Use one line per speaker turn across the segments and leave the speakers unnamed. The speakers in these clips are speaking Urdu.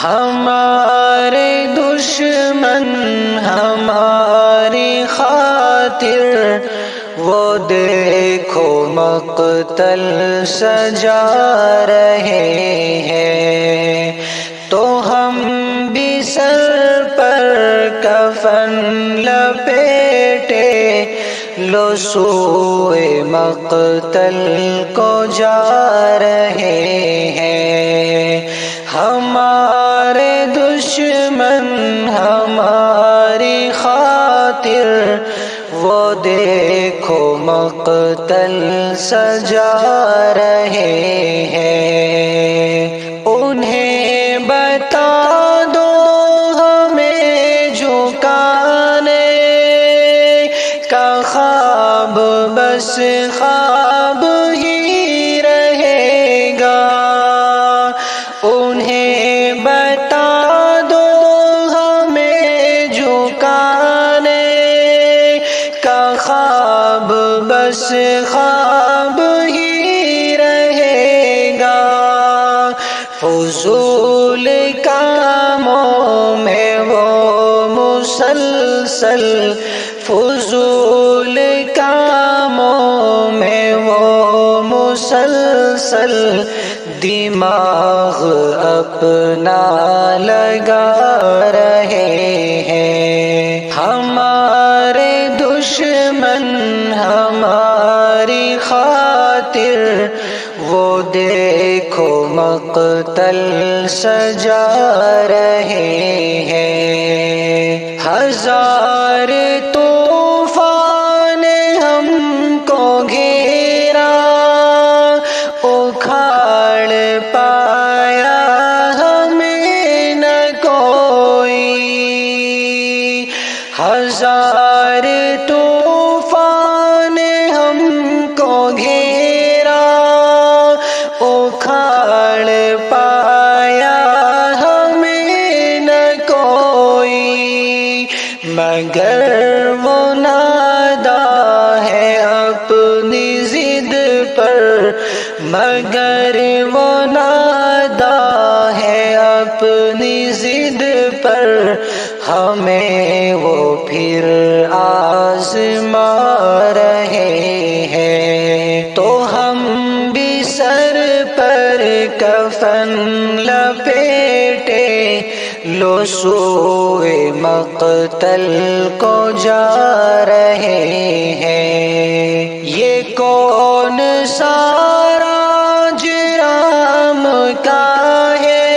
ہمارے دشمن ہماری خاطر وہ دیکھو مقتل سجا رہے ہیں، تو ہم بھی سر پر کفن لپیٹے لو سوئے مقتل کو جا رہے ہیں۔ ہمارے دشمن ہماری خاطر وہ دیکھو مقتل سجا رہے ہیں، انہیں بتا دو ہمیں جھکانے کا خواب بس خواب ہی رہے گا، انہیں بتا دو ہمیں جھکانے کا خواب بس خواب ہی رہے گا، فضول کاموں میں وہ مسلسل، فضول کاموں میں وہ مسلسل دماغ اپنا لگا رہے ہیں۔ ہمارے دشمن ہماری خاطر وہ دیکھو مقتل سجا رہے ہیں، ہزار طوفان ہم کو گھیرا اکھاڑ پایا ہمیں نہ کوئی، ہزار طوفان ہم کو گھیرا اکھاڑ پایا ہمیں نہ کوئی، مگر وہ نادا ہے اپنی ضد پر، مگر وہ نادا ہے اپنی ضد پر، ہمیں وہ پھر آزما رہے ہیں، تو ہم بھی سر پر کفن لپیٹے لو سوئے مقتل کو جا رہے ہیں، یہ کون سا راج رام کا ہے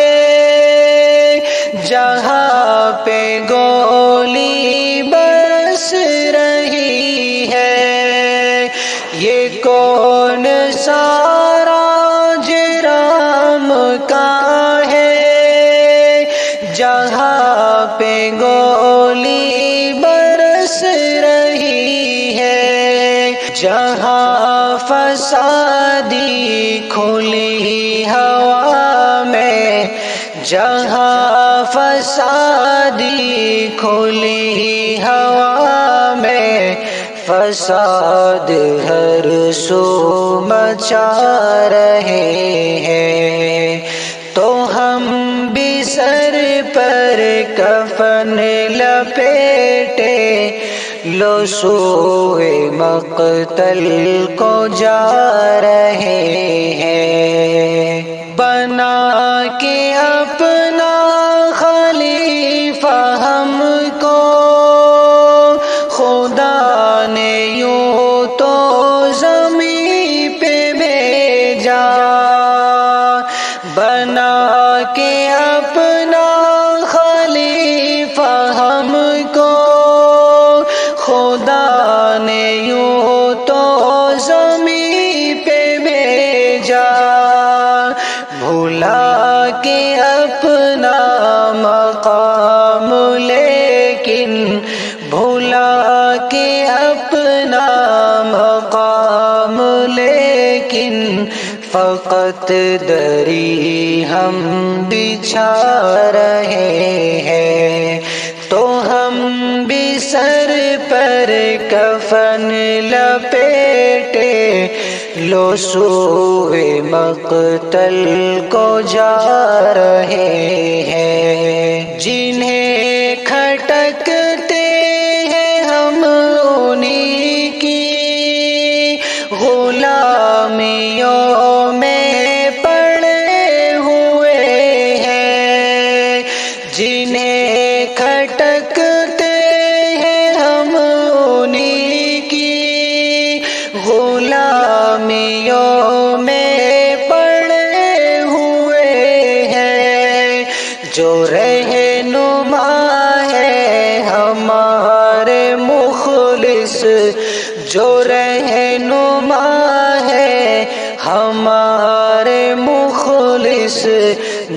جہاں پہ گولی برس رہی ہے، یہ کون سا راج رام کا ہے جہاں پہ گولی برس رہی ہے، جہاں فسادی کھلی ہوا میں، جہاں فسادی کھلی ہوا میں، فساد ہر سو مچا رہے ہیں، تو ہم بھی سر پر کفن لپیٹے لو سوئے مقتل کو جا رہے ہیں، بنا کے اپنا خلیفہ ہم کو خدا نے یوں تو زمین پہ بھیجا، بنا کے اپنا خلیفہ ہم کو خدا نے یوں تو زمین پہ بھیجا، بھولا کے اپنا مقام لیکن، بھولا کے اپنا مقام لیکن، فقط دری ہم بچھا رہے ہیں، تو ہم بھی سر پر کفن لپیٹے لو سوئے مقتل کو جا رہے ہیں۔ جو رہنما ہے ہمارے مخلص، جو رہنما ہے ہمارے مخلص،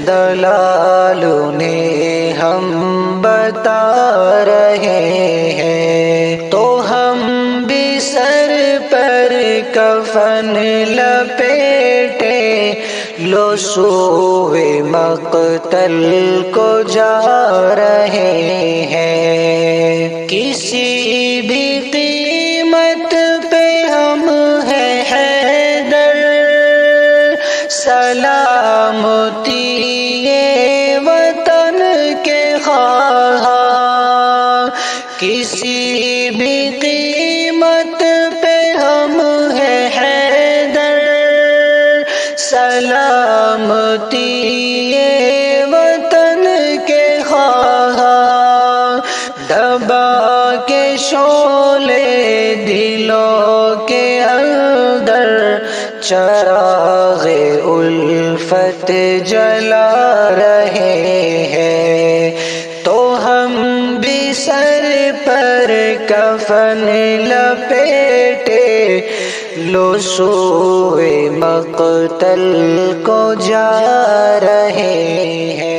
دلال انہیں ہم بتا رہے ہیں۔ تو ہم بھی سر پر کفن لپیٹے لو سوئے مقتل کو جا رہے ہیں۔ کسی بھی قیمت پہ ہم ہیں حیدر، سلامتی یہ وطن کے خواہاں۔ کسی بھی قیمت پہ ہم ہیں حیدر، سلامتی یہ وطن کے خواہاں۔ دبا کے شعلے دلوں کے اندر، چراغ الفت جلا رہے ہیں۔ تو ہم بھی سر پر کفن لپیٹے لو سوئے مقتل کو جا رہے ہیں۔